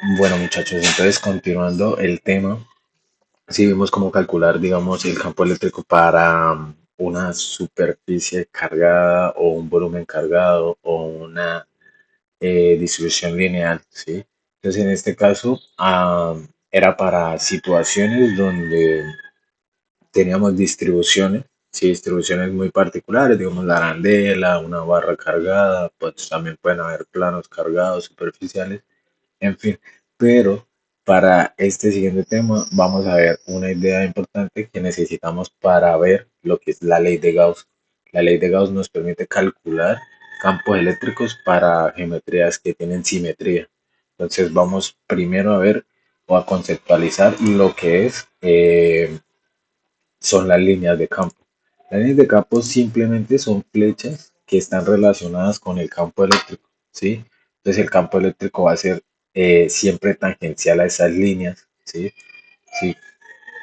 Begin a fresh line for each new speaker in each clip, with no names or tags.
Bueno, muchachos, entonces continuando el tema, si vimos cómo calcular, digamos, el campo eléctrico para una superficie cargada o un volumen cargado o una distribución lineal, ¿sí? Entonces, en este caso, era para situaciones donde teníamos distribuciones, sí, distribuciones muy particulares, digamos la arandela, una barra cargada, pues también pueden haber planos cargados, superficiales, en fin, pero para este siguiente tema vamos a ver una idea importante que necesitamos para ver lo que es la ley de Gauss. La ley de Gauss nos permite calcular campos eléctricos para geometrías que tienen simetría. Entonces vamos primero a ver o a conceptualizar lo que son las líneas de campo. Las líneas de campo simplemente son flechas que están relacionadas con el campo eléctrico, ¿sí? Entonces el campo eléctrico va a ser siempre tangencial a esas líneas, ¿sí? Si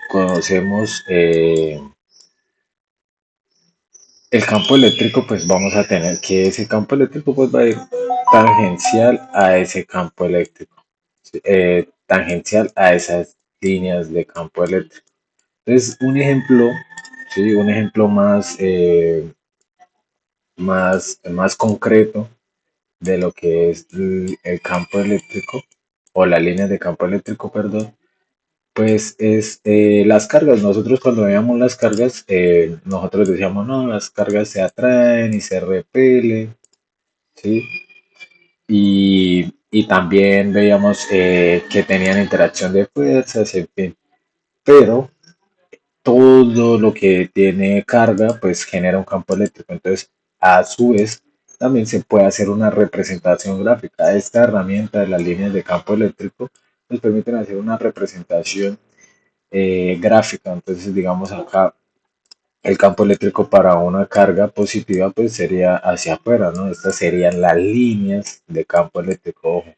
conocemos el campo eléctrico, pues vamos a tener que ese campo eléctrico pues va a ir tangencial a ese campo eléctrico, ¿sí? Tangencial a esas líneas de campo eléctrico. Entonces, un ejemplo, sí, un ejemplo más concreto de lo que es el campo eléctrico o las líneas de campo eléctrico, perdón, pues es las cargas. Nosotros cuando veíamos las cargas, nosotros decíamos, no, las cargas se atraen y se repelen, ¿sí? Y también veíamos que tenían interacción de fuerzas, en fin. Pero todo lo que tiene carga, pues genera un campo eléctrico. Entonces, a su vez, también se puede hacer una representación gráfica. Esta herramienta de las líneas de campo eléctrico nos permiten hacer una representación gráfica. Entonces, digamos acá, el campo eléctrico para una carga positiva, pues sería hacia afuera, ¿no? Estas serían las líneas de campo eléctrico. Ojo,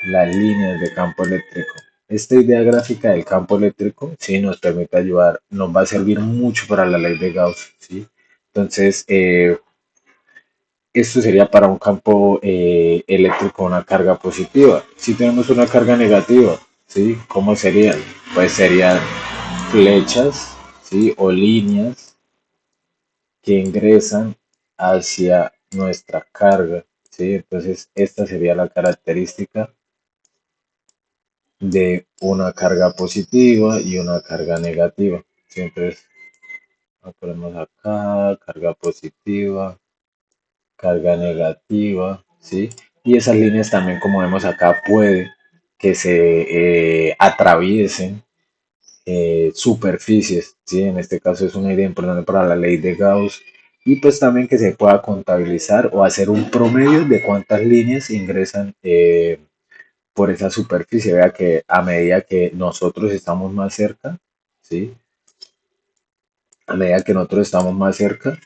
las líneas de campo eléctrico. Esta idea gráfica del campo eléctrico sí nos permite ayudar, nos va a servir mucho para la ley de Gauss, ¿sí? Entonces, esto sería para un campo eléctrico una carga positiva. Si tenemos una carga negativa, ¿sí? ¿Cómo serían? Pues serían flechas, ¿sí? O líneas que ingresan hacia nuestra carga, ¿sí? Entonces, esta sería la característica de una carga positiva y una carga negativa. ¿Sí? Entonces, lo ponemos acá, carga positiva, carga negativa, ¿sí? Y esas líneas también, como vemos acá, puede que se atraviesen superficies, ¿sí? En este caso es una idea importante para la ley de Gauss. Y pues también que se pueda contabilizar o hacer un promedio de cuántas líneas ingresan por esa superficie. Vea que a medida que nosotros estamos más cerca, ¿sí? A medida que nosotros estamos más cerca,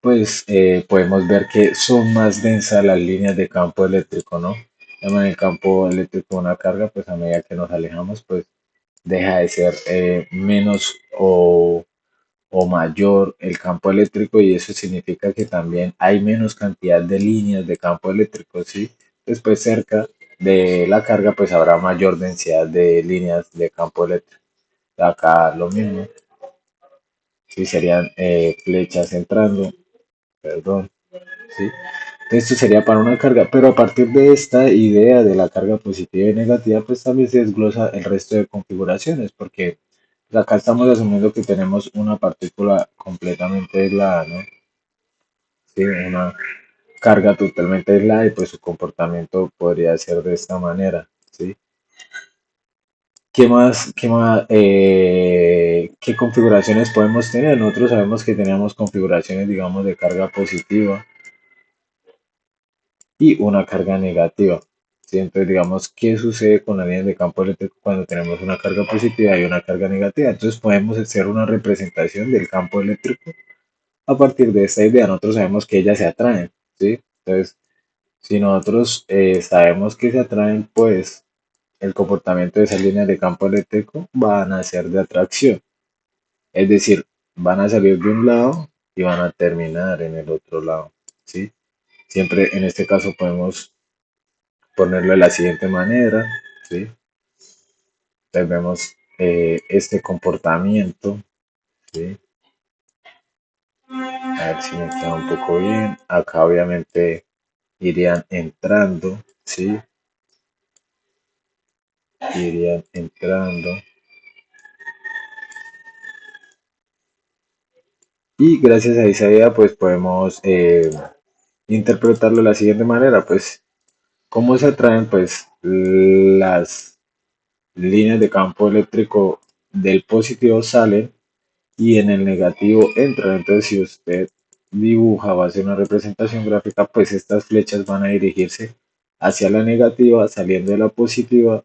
pues podemos ver que son más densas las líneas de campo eléctrico, ¿no? En el campo eléctrico una carga, pues a medida que nos alejamos, pues deja de ser menos o mayor el campo eléctrico y eso significa que también hay menos cantidad de líneas de campo eléctrico, ¿sí? Después cerca de la carga pues habrá mayor densidad de líneas de campo eléctrico. Acá lo mismo, ¿sí? Serían flechas entrando, perdón, ¿sí? Esto sería para una carga, pero a partir de esta idea de la carga positiva y negativa, pues también se desglosa el resto de configuraciones, porque pues, acá estamos asumiendo que tenemos una partícula completamente aislada, ¿no? Sí, una carga totalmente aislada y pues su comportamiento podría ser de esta manera, ¿sí? ¿Qué configuraciones podemos tener? Nosotros sabemos que tenemos configuraciones, digamos, de carga positiva y una carga negativa. ¿Sí? Entonces, digamos, ¿qué sucede con las líneas de campo eléctrico cuando tenemos una carga positiva y una carga negativa? Entonces, podemos hacer una representación del campo eléctrico a partir de esta idea. Nosotros sabemos que ellas se atraen, ¿sí? Entonces, si nosotros sabemos que se atraen, pues el comportamiento de esas líneas de campo eléctrico van a ser de atracción. Es decir, van a salir de un lado y van a terminar en el otro lado, ¿sí? Siempre en este caso podemos ponerlo de la siguiente manera, ¿sí? Entonces vemos este comportamiento, ¿sí? A ver si me queda un poco bien. Acá obviamente irían entrando, ¿sí? Irían entrando. Y gracias a esa idea, pues podemos interpretarlo de la siguiente manera, pues, ¿cómo se atraen, pues, las líneas de campo eléctrico del positivo salen y en el negativo entran? Entonces, si usted dibuja o hace una representación gráfica, pues estas flechas van a dirigirse hacia la negativa, saliendo de la positiva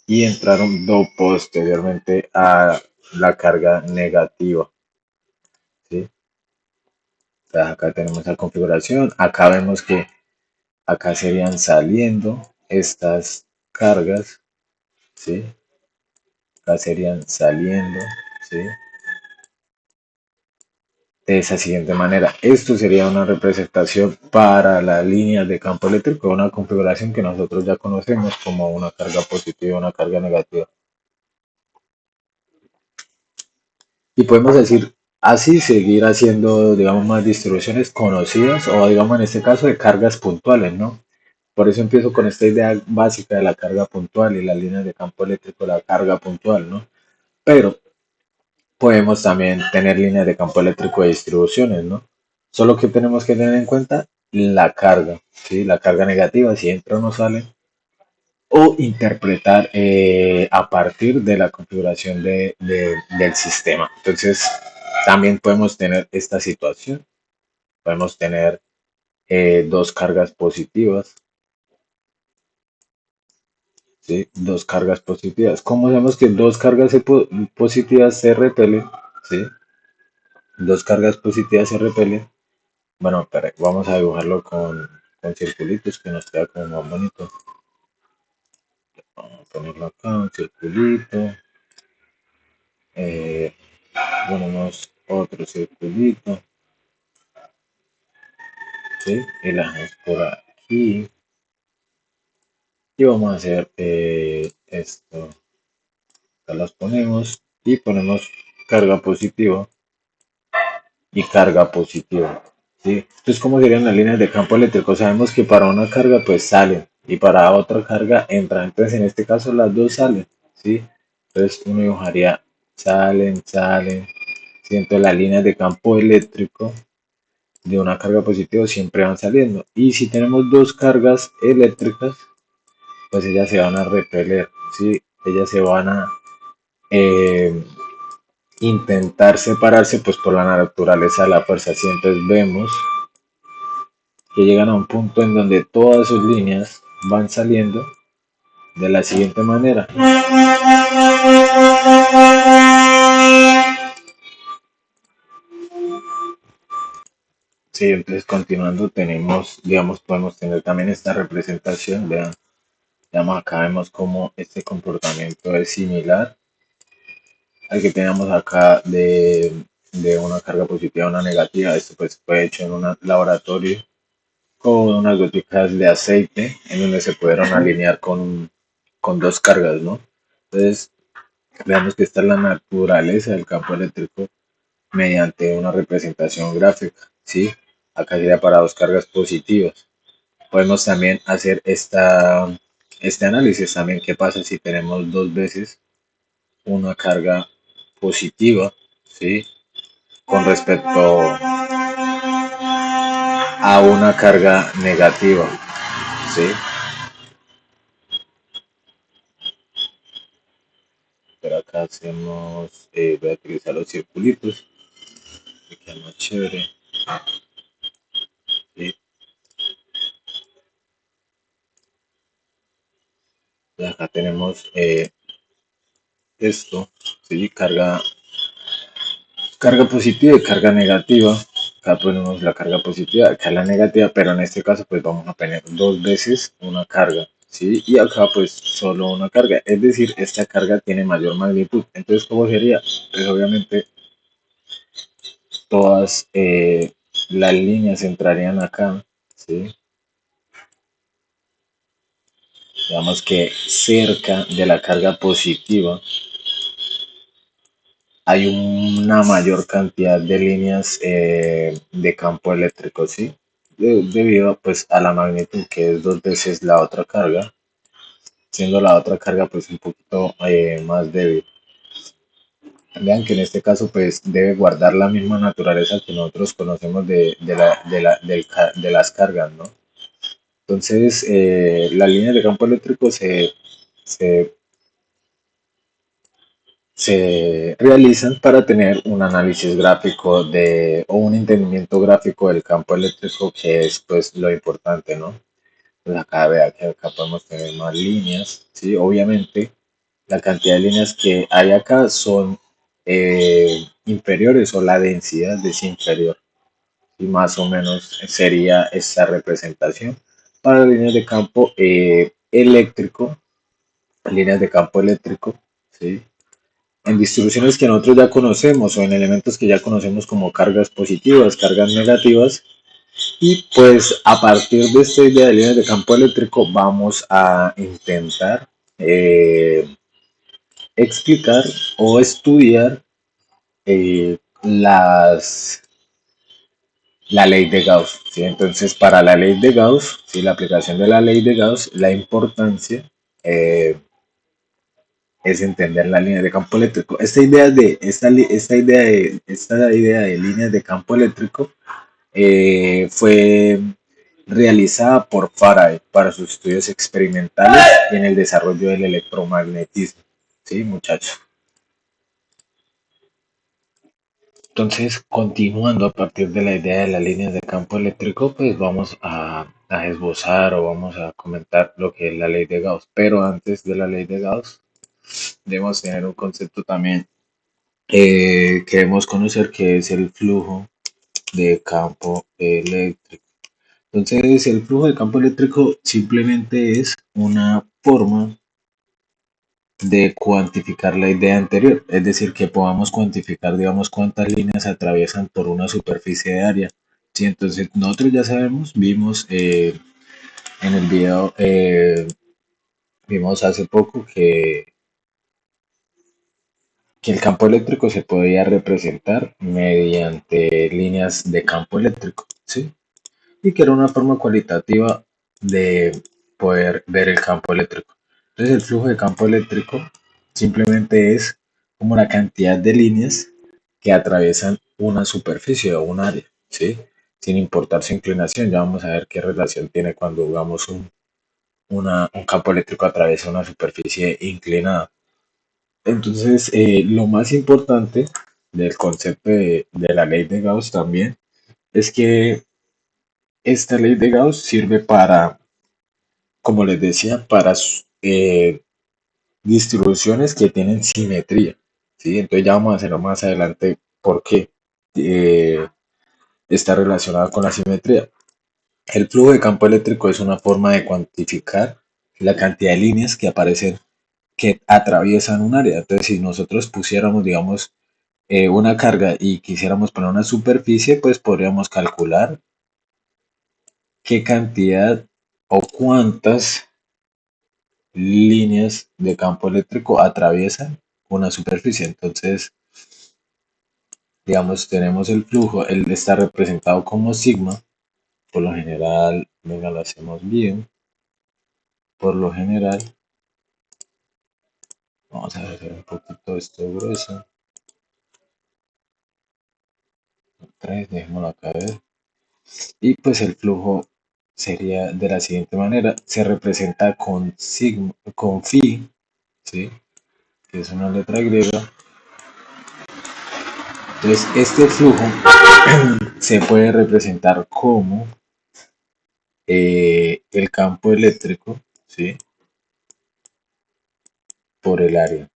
y entraron posteriormente a la carga negativa, ¿sí? Entonces, acá tenemos la configuración, acá vemos que acá serían saliendo estas cargas, ¿sí? Acá serían saliendo, ¿sí? De esa siguiente manera. Esto sería una representación para las líneas de campo eléctrico, una configuración que nosotros ya conocemos como una carga positiva y una carga negativa. Y podemos decir así, seguir haciendo, digamos, más distribuciones conocidas o, digamos, en este caso, de cargas puntuales, ¿no? Por eso empiezo con esta idea básica de la carga puntual y las líneas de campo eléctrico, la carga puntual, ¿no? Pero podemos también tener líneas de campo eléctrico de distribuciones, ¿no? Solo que tenemos que tener en cuenta la carga, ¿sí? La carga negativa, si entra o no sale, o interpretar a partir de la configuración del sistema. Entonces, también podemos tener esta situación, podemos tener dos cargas positivas, ¿sí? Dos cargas positivas. ¿Cómo sabemos que dos cargas positivas se repelen? ¿Sí? Dos cargas positivas se repelen. Bueno, espera, vamos a dibujarlo con circulitos que nos queda como más bonito. Vamos a ponerlo acá, un circulito. Eh, ponemos otro circulito, ¿sí? Y la dejamos por aquí. Y vamos a hacer esto. Acá las ponemos y ponemos carga positiva y carga positiva, ¿sí? Entonces, ¿cómo serían las líneas de campo eléctrico? Sabemos que para una carga pues salen y para otra carga entran. Entonces, en este caso las dos salen, ¿sí? Entonces, uno dibujaría salen, salen. ¿Sí? Entonces, las líneas de campo eléctrico de una carga positiva siempre van saliendo. Y si tenemos dos cargas eléctricas, pues ellas se van a repeler, ¿sí? Ellas se van a eh, intentar separarse pues por la naturaleza de la fuerza. ¿Sí? Entonces vemos que llegan a un punto en donde todas sus líneas van saliendo de la siguiente manera. Sí, entonces continuando tenemos, digamos, podemos tener también esta representación, vean, digamos, acá vemos como este comportamiento es similar al que teníamos acá de una carga positiva a una negativa. Esto pues fue hecho en un laboratorio con unas goticas de aceite en donde se pudieron alinear con dos cargas, ¿no? Entonces, veamos que esta es la naturaleza del campo eléctrico mediante una representación gráfica, ¿sí? Acá sería para dos cargas positivas. Podemos también hacer este análisis también, qué pasa si tenemos dos veces una carga positiva, ¿sí? Con respecto a una carga negativa, ¿sí? Pero acá hacemos, voy a utilizar los circulitos, que queda más chévere, ¿sí? Y acá tenemos esto, ¿sí? Carga positiva y carga negativa. Acá ponemos la carga positiva, acá la negativa, pero en este caso pues vamos a tener dos veces una carga, ¿sí? Y acá pues solo una carga, es decir, esta carga tiene mayor magnitud. Entonces, ¿cómo sería? Pues obviamente todas las líneas entrarían acá, ¿sí? Digamos que cerca de la carga positiva hay una mayor cantidad de líneas de campo eléctrico, ¿sí? Debido pues a la magnitud que es dos veces la otra carga, siendo la otra carga pues un poquito más débil. Vean que en este caso pues debe guardar la misma naturaleza que nosotros conocemos de las cargas, ¿no? Entonces, las líneas de campo eléctrico se, se realizan para tener un análisis gráfico o un entendimiento gráfico del campo eléctrico, que es pues lo importante, ¿no? Pues acá vea que acá podemos tener más líneas, ¿sí? Obviamente, la cantidad de líneas que hay acá son inferiores o la densidad es inferior. Y más o menos sería esta representación para líneas de campo eléctrico, líneas de campo eléctrico, ¿sí? En distribuciones que nosotros ya conocemos o en elementos que ya conocemos como cargas positivas, cargas negativas, y pues a partir de esta idea de líneas de campo eléctrico vamos a intentar eh, explicar o estudiar la ley de Gauss, ¿sí? Entonces, para la ley de Gauss, ¿sí? La aplicación de la ley de Gauss, la importancia eh, es entender la línea de campo eléctrico. Esta idea de líneas de campo eléctrico fue realizada por Faraday para sus estudios experimentales y en el desarrollo del electromagnetismo. ¿Sí, muchachos? Entonces, continuando a partir de la idea de las líneas de campo eléctrico, pues vamos a esbozar o vamos a comentar lo que es la ley de Gauss. Pero antes de la ley de Gauss, debemos tener un concepto también que debemos conocer, que es el flujo de campo eléctrico. Entonces, el flujo de campo eléctrico simplemente es una forma de cuantificar la idea anterior, es decir, que podamos cuantificar, digamos, cuántas líneas atraviesan por una superficie de área. Sí, entonces nosotros ya sabemos, vimos en el video, vimos hace poco que el campo eléctrico se podía representar mediante líneas de campo eléctrico, ¿sí? Y que era una forma cualitativa de poder ver el campo eléctrico. Entonces el flujo de campo eléctrico simplemente es como la cantidad de líneas que atraviesan una superficie o un área, ¿sí? Sin importar su inclinación. Ya vamos a ver qué relación tiene cuando jugamos un campo eléctrico atraviesa una superficie inclinada. Entonces, lo más importante del concepto de la ley de Gauss también es que esta ley de Gauss sirve para, como les decía, para distribuciones que tienen simetría, ¿sí? Entonces ya vamos a hacerlo más adelante porque eh, está relacionada con la simetría. El flujo de campo eléctrico es una forma de cuantificar la cantidad de líneas que aparecen, que atraviesan un área. Entonces, si nosotros pusiéramos, digamos, una carga y quisiéramos poner una superficie, pues podríamos calcular qué cantidad o cuántas líneas de campo eléctrico atraviesan una superficie. Entonces, digamos, tenemos el flujo, él está representado como sigma. Por lo general, venga, lo hacemos bien. Por lo general, vamos a hacer un poquito esto grueso. 3, dejémoslo acá ver. Y pues el flujo sería de la siguiente manera. Se representa con sigma, con phi, ¿sí? Que es una letra griega. Entonces, este flujo se puede representar como el campo eléctrico, ¿sí? Por el área,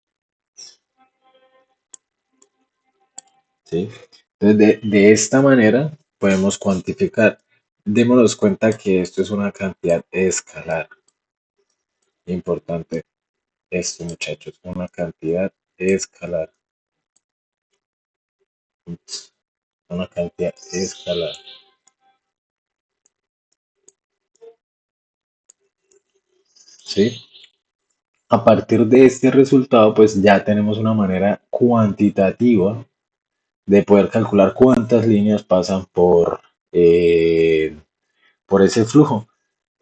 ¿sí? Entonces, de esta manera podemos cuantificar. Démonos cuenta que esto es una cantidad escalar. Importante esto, muchachos, una cantidad escalar. Ups, una cantidad escalar. ¿sí? A partir de este resultado, pues ya tenemos una manera cuantitativa de poder calcular cuántas líneas pasan por ese flujo.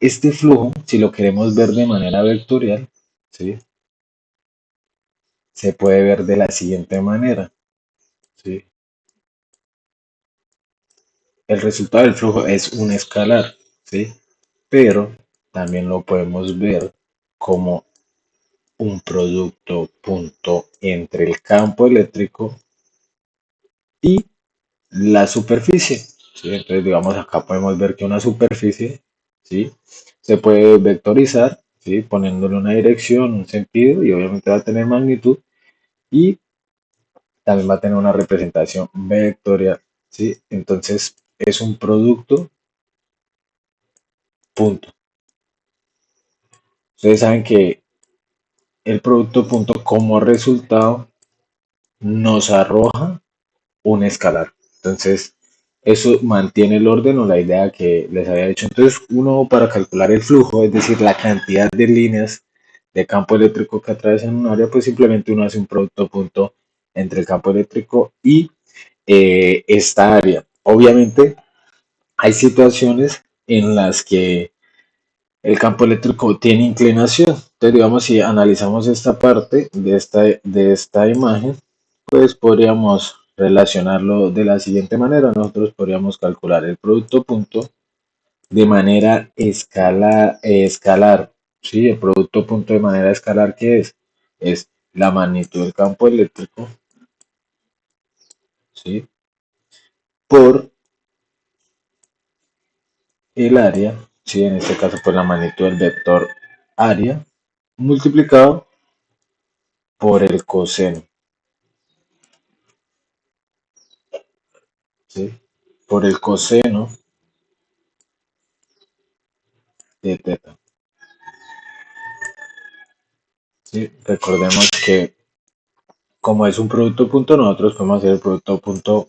Este flujo, si lo queremos ver de manera vectorial, ¿sí? Se puede ver de la siguiente manera, ¿sí? El resultado del flujo es un escalar, ¿sí? Pero también lo podemos ver como un producto punto entre el campo eléctrico y la superficie, ¿sí? Entonces, digamos, acá podemos ver que una superficie, ¿sí? Se puede vectorizar, ¿sí? Poniéndole una dirección, un sentido y obviamente va a tener magnitud y también va a tener una representación vectorial, ¿sí? Entonces, es un producto punto. Ustedes saben que el producto punto como resultado nos arroja un escalar. Entonces, eso mantiene el orden o la idea que les había dicho. Entonces, uno para calcular el flujo, es decir, la cantidad de líneas de campo eléctrico que atraviesan un área, pues simplemente uno hace un producto punto entre el campo eléctrico y esta área. Obviamente, hay situaciones en las que el campo eléctrico tiene inclinación. Entonces, digamos, si analizamos esta parte de esta imagen, pues podríamos relacionarlo de la siguiente manera. Nosotros podríamos calcular el producto punto de manera escalar. ¿Sí? El producto punto de manera escalar, ¿qué es? Es la magnitud del campo eléctrico, ¿sí? Por el área, ¿sí? En este caso, pues la magnitud del vector área multiplicado por el coseno, ¿sí? Por el coseno de teta, ¿sí? Recordemos que como es un producto punto, nosotros podemos hacer el producto punto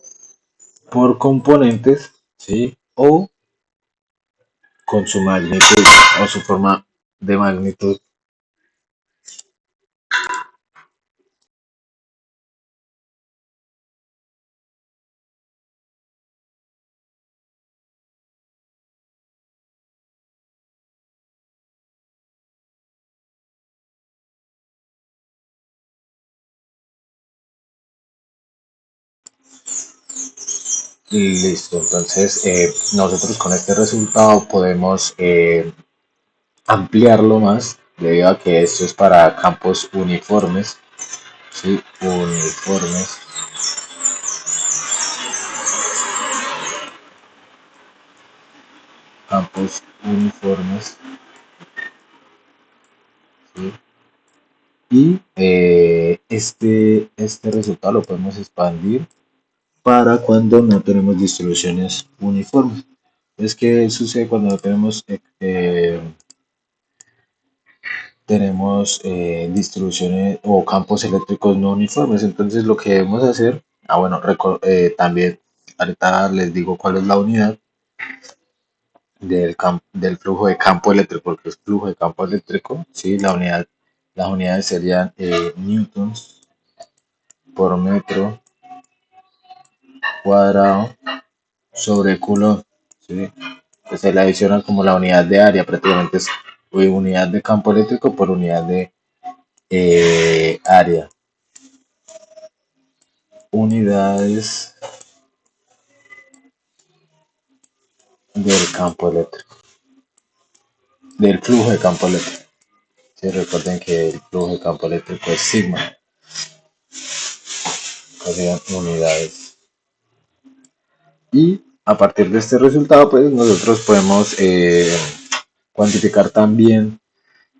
por componentes, ¿sí? O con su magnitud o su forma de magnitud. Y listo, entonces nosotros con este resultado podemos ampliarlo más debido a que esto es para campos uniformes, ¿sí? Uniformes, campos uniformes, ¿sí? Y este resultado lo podemos expandir para cuando no tenemos distribuciones uniformes. Es que sucede cuando no tenemos distribuciones o campos eléctricos no uniformes. Entonces lo que debemos hacer, bueno, también ahorita les digo cuál es la unidad del flujo de campo eléctrico, porque es flujo de campo eléctrico, ¿sí? Las unidades serían newtons por metro cuadrado sobre coulomb, ¿sí? Pues se le adiciona como la unidad de área, prácticamente es unidad de campo eléctrico por unidad de área. Unidades del campo eléctrico, del flujo de campo eléctrico. Sí, recuerden que el flujo de campo eléctrico es sigma, que sean unidades. Y a partir de este resultado, pues nosotros podemos cuantificar también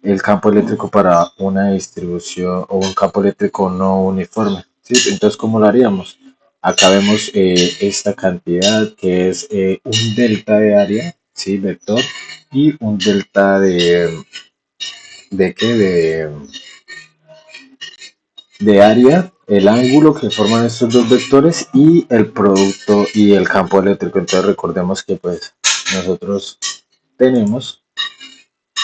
el campo eléctrico para una distribución o un campo eléctrico no uniforme. ¿Sí? Entonces, ¿cómo lo haríamos? Acá vemos esta cantidad que es un delta de área, ¿sí? Vector, y un delta ¿de qué? De área, el ángulo que forman estos dos vectores y el producto y el campo eléctrico. Entonces recordemos que pues nosotros tenemos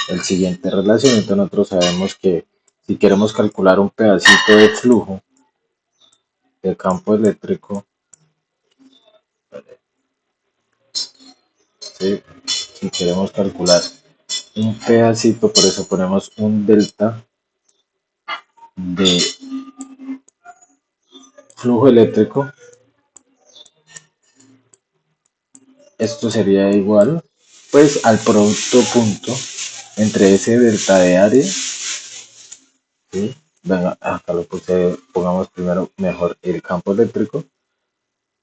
el siguiente relacionamiento, nosotros sabemos que si queremos calcular un pedacito de flujo de campo eléctrico, ¿sí? Si queremos calcular un pedacito, por eso ponemos un delta de flujo eléctrico. Esto sería igual pues al producto punto entre ese delta de área, ¿sí? Venga, acá lo puse, pongamos primero mejor el campo eléctrico,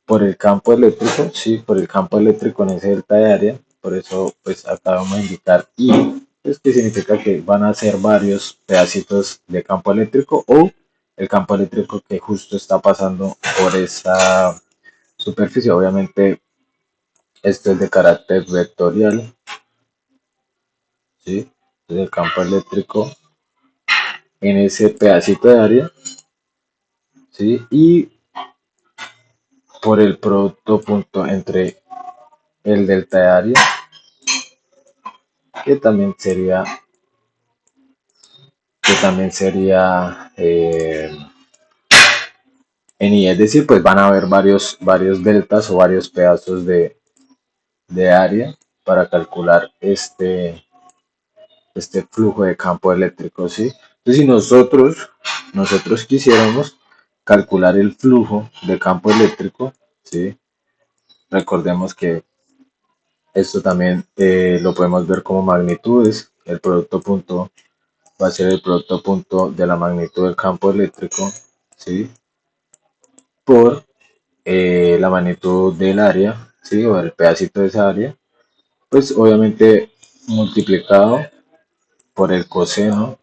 por el campo eléctrico, sí, por el campo eléctrico en ese delta de área, por eso pues acá vamos a indicar I, pues que significa que van a ser varios pedacitos de campo eléctrico o el campo eléctrico que justo está pasando por esa superficie. Obviamente esto es de carácter vectorial, ¿sí? Entonces el campo eléctrico en ese pedacito de área, ¿sí? Y por el producto punto entre el delta de área, que también sería, en I, es decir, pues van a haber varios deltas o varios pedazos de área para calcular este flujo de campo eléctrico, ¿sí? Entonces, si nosotros quisiéramos calcular el flujo de campo eléctrico, ¿sí? Recordemos que esto también lo podemos ver como magnitudes. El producto punto va a ser el producto punto de la magnitud del campo eléctrico, ¿sí? Por la magnitud del área, ¿sí? O el pedacito de esa área, pues obviamente multiplicado por el coseno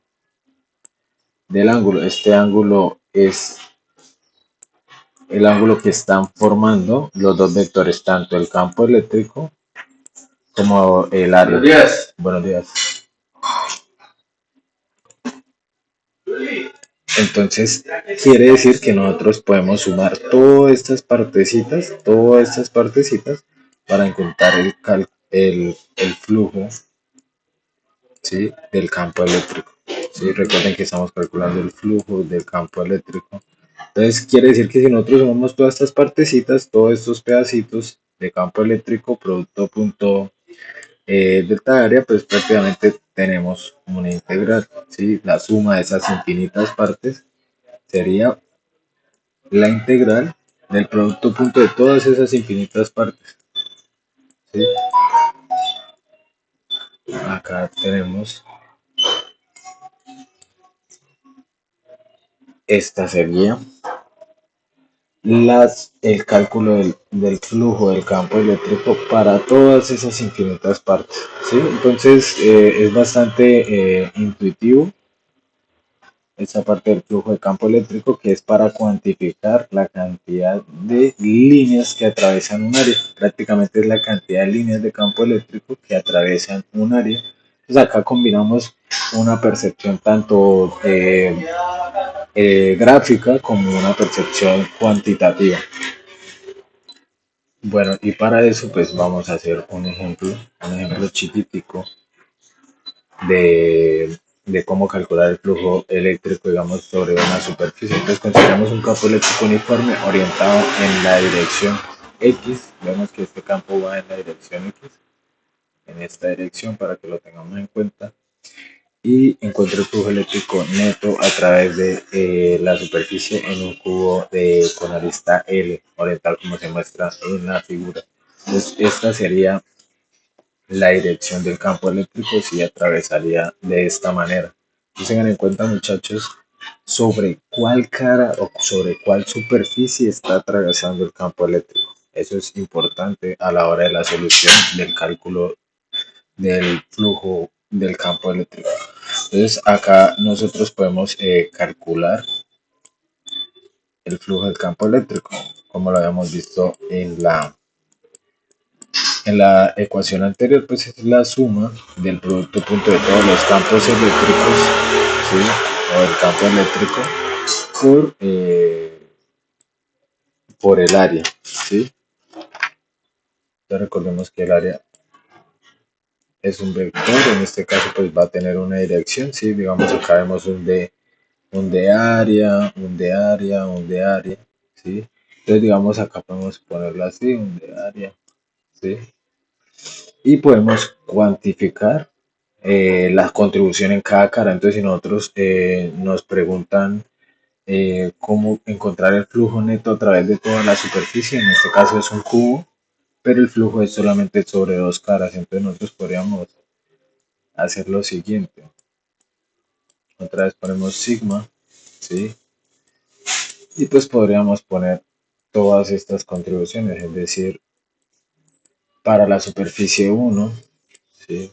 del ángulo. Este ángulo es el ángulo que están formando los dos vectores, tanto el campo eléctrico como el área. Buenos días. Buenos días. Entonces, quiere decir que nosotros podemos sumar todas estas partecitas, para encontrar el flujo, ¿sí? Del campo eléctrico. ¿Sí? Recuerden que estamos calculando el flujo del campo eléctrico. Entonces, quiere decir que si nosotros sumamos todas estas partecitas, todos estos pedacitos de campo eléctrico, producto punto delta de área, pues prácticamente tenemos una integral, ¿sí? La suma de esas infinitas partes sería la integral del producto punto de todas esas infinitas partes, ¿sí? Acá tenemos, esta sería el cálculo del flujo del campo eléctrico para todas esas infinitas partes, ¿sí? Entonces es bastante intuitivo esta parte del flujo de campo eléctrico, que es para cuantificar la cantidad de líneas que atraviesan un área. Prácticamente es la cantidad de líneas de campo eléctrico que atraviesan un área. Entonces acá combinamos una percepción tanto gráfica como una percepción cuantitativa. Bueno, y para eso pues vamos a hacer un ejemplo chiquitico de cómo calcular el flujo eléctrico, digamos, sobre una superficie. Entonces consideramos un campo eléctrico uniforme orientado en la dirección X. Vemos que este campo va en la dirección X, en esta dirección, para que lo tengamos en cuenta. Y encuentro el flujo eléctrico neto a través de la superficie en un cubo con arista L, oriental como se muestra en la figura. Entonces esta sería la dirección del campo eléctrico, si atravesaría de esta manera. Entonces tengan en cuenta, muchachos, sobre cuál cara o sobre cuál superficie está atravesando el campo eléctrico. Eso es importante a la hora de la solución del cálculo del flujo del campo eléctrico. Entonces acá nosotros podemos calcular el flujo del campo eléctrico, como lo habíamos visto en la ecuación anterior, pues es la suma del producto punto de todos los campos eléctricos, ¿sí? O el campo eléctrico por el área, ¿sí? Entonces recordemos que el área es un vector, en este caso pues va a tener una dirección, ¿sí? Digamos acá vemos un de área, un de área, un de área, ¿sí? Entonces digamos acá podemos ponerlo así, un de área, ¿sí? Y podemos cuantificar la contribución en cada cara. Entonces si nosotros nos preguntan cómo encontrar el flujo neto a través de toda la superficie, en este caso es un cubo, pero el flujo es solamente sobre dos caras, entonces nosotros podríamos hacer lo siguiente. Otra vez ponemos sigma, ¿sí? Y pues podríamos poner todas estas contribuciones, es decir, para la superficie uno, ¿sí?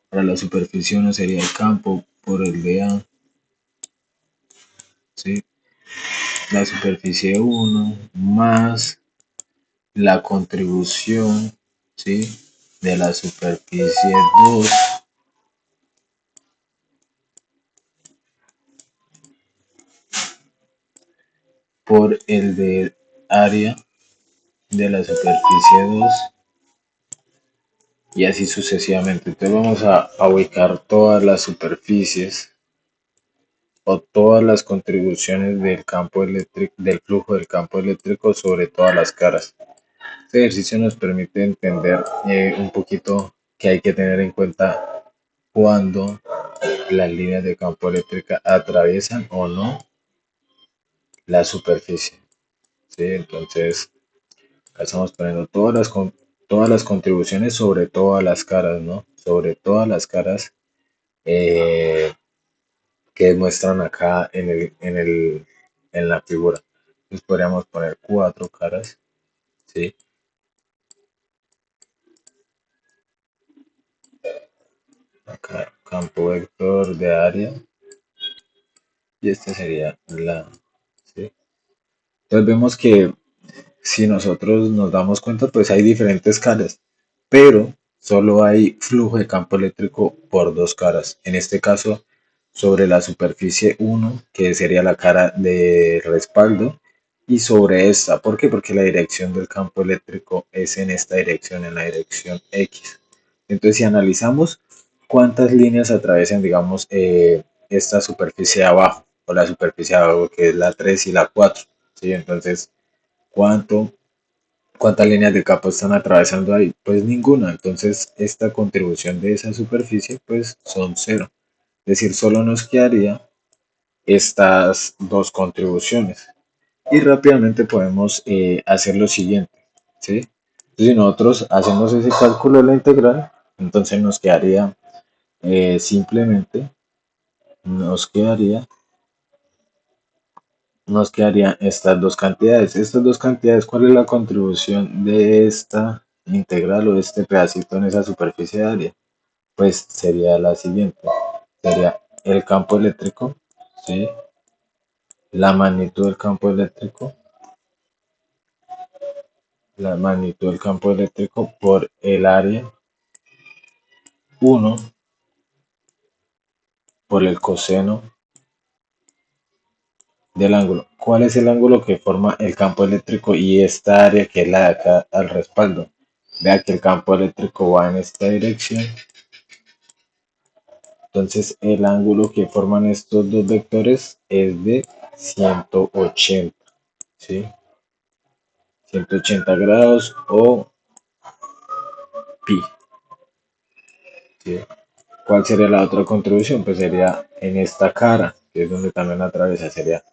Para la superficie uno sería el campo por el de A, ¿sí? La superficie uno más la contribución, ¿sí? De la superficie 2 por el de área de la superficie 2 y así sucesivamente. Entonces vamos a ubicar todas las superficies o todas las contribuciones del campo eléctrico, del flujo del campo eléctrico sobre todas las caras. Este ejercicio nos permite entender un poquito que hay que tener en cuenta cuando las líneas de campo eléctrica atraviesan o no la superficie, ¿sí? Entonces, acá estamos poniendo todas las contribuciones sobre todas las caras, ¿no? Sobre todas las caras eh, que muestran acá en la figura. Entonces podríamos poner cuatro caras, ¿sí? Acá campo vector de área y esta sería la, ¿sí? Entonces vemos que si nosotros nos damos cuenta, pues hay diferentes caras, pero solo hay flujo de campo eléctrico por dos caras. En este caso, sobre la superficie uno, que sería la cara de respaldo, y sobre esta. ¿Por qué? Porque la dirección del campo eléctrico es en esta dirección, en la dirección X. Entonces, si analizamos cuántas líneas atraviesan, digamos, esta superficie de abajo, o la superficie de abajo, que es la 3 y la 4, ¿sí? Entonces, ¿cuánto ¿cuántas líneas de campo están atravesando ahí? Pues ninguna. Entonces, esta contribución de esa superficie, pues son cero. Es decir, solo nos quedaría estas dos contribuciones. Y rápidamente podemos hacer lo siguiente, ¿sí? Entonces, si nosotros hacemos ese cálculo de la integral, entonces simplemente, nos quedaría nos quedarían estas dos cantidades. Estas dos cantidades, ¿cuál es la contribución de esta integral o de este pedacito en esa superficie de área? Pues sería la siguiente. Sería el campo eléctrico, ¿sí? La magnitud del campo eléctrico, la magnitud del campo eléctrico por el área uno por el coseno del ángulo. ¿Cuál es el ángulo que forma el campo eléctrico y esta área que es la de acá al respaldo? Vea que el campo eléctrico va en esta dirección. Entonces el ángulo que forman estos dos vectores es de 180, ¿sí? 180 grados o pi, ¿sí? ¿Cuál sería la otra contribución? Pues sería en esta cara, que es donde también atraviesa, sería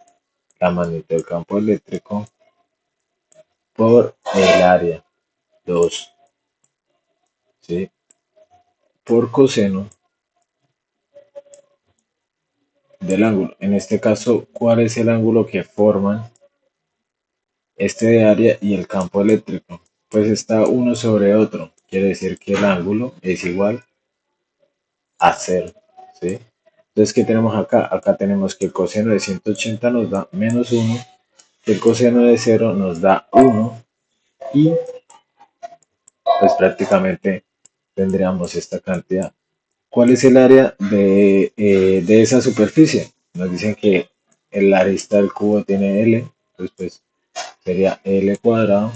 la magnitud del campo eléctrico por el área 2, ¿sí? Por coseno del ángulo. En este caso, ¿cuál es el ángulo que forman este de área y el campo eléctrico? Pues está uno sobre otro. Quiere decir que el ángulo es igual a cero, ¿sí? Entonces, ¿qué tenemos acá? Acá tenemos que el coseno de 180 nos da menos uno, el coseno de cero nos da uno y pues prácticamente tendríamos esta cantidad. ¿Cuál es el área de esa superficie? Nos dicen que el arista del cubo tiene L, entonces pues sería L cuadrado,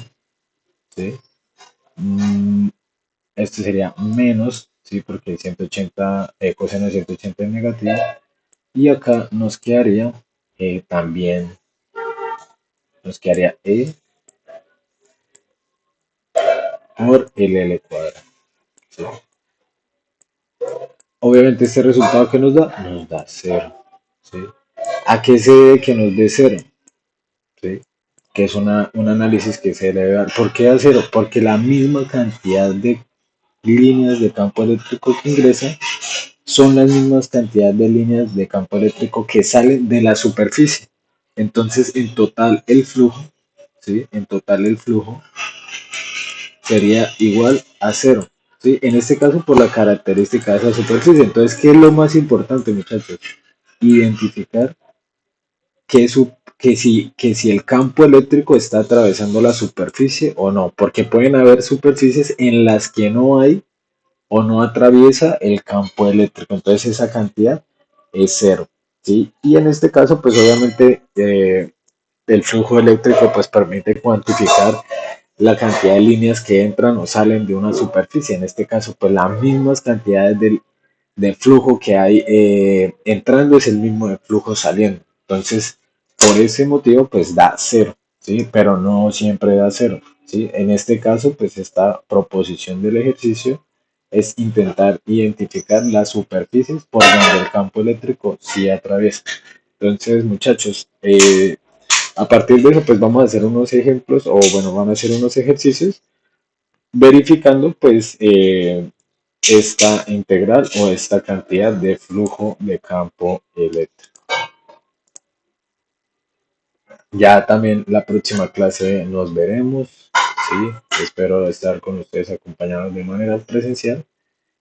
¿sí? Mm, Esto sería menos, ¿sí? Porque el 180, coseno de 180 es negativo. Y acá nos quedaría también, nos quedaría E por el L cuadrado, ¿sí? Obviamente este resultado que nos da cero, ¿sí? ¿A qué se debe que nos dé cero? ¿Sí? Que es un análisis que se debe dar. ¿Por qué da cero? Porque la misma cantidad de líneas de campo eléctrico que ingresan son las mismas cantidades de líneas de campo eléctrico que salen de la superficie. Entonces, en total el flujo, ¿sí? En total el flujo sería igual a cero, ¿sí? En este caso por la característica de esa superficie. Entonces, ¿qué es lo más importante, muchachos? Identificar que si el campo eléctrico está atravesando la superficie o no, porque pueden haber superficies en las que no hay o no atraviesa el campo eléctrico. Entonces esa cantidad es cero, ¿sí? Y en este caso, pues obviamente el flujo eléctrico pues permite cuantificar la cantidad de líneas que entran o salen de una superficie. En este caso, pues las mismas cantidades de flujo que hay entrando es el mismo de flujo saliendo. Entonces, por ese motivo, pues da cero, ¿sí? Pero no siempre da cero, ¿sí? En este caso, pues esta proposición del ejercicio es intentar identificar las superficies por donde el campo eléctrico sí atraviesa. Entonces, muchachos, a partir de eso, pues vamos a hacer unos ejemplos o bueno, van a hacer unos ejercicios verificando pues esta integral o esta cantidad de flujo de campo eléctrico. Ya también la próxima clase nos veremos, ¿sí? Espero estar con ustedes acompañados de manera presencial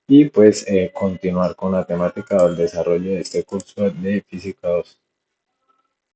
y pues continuar con la temática del desarrollo de este curso de Física 2.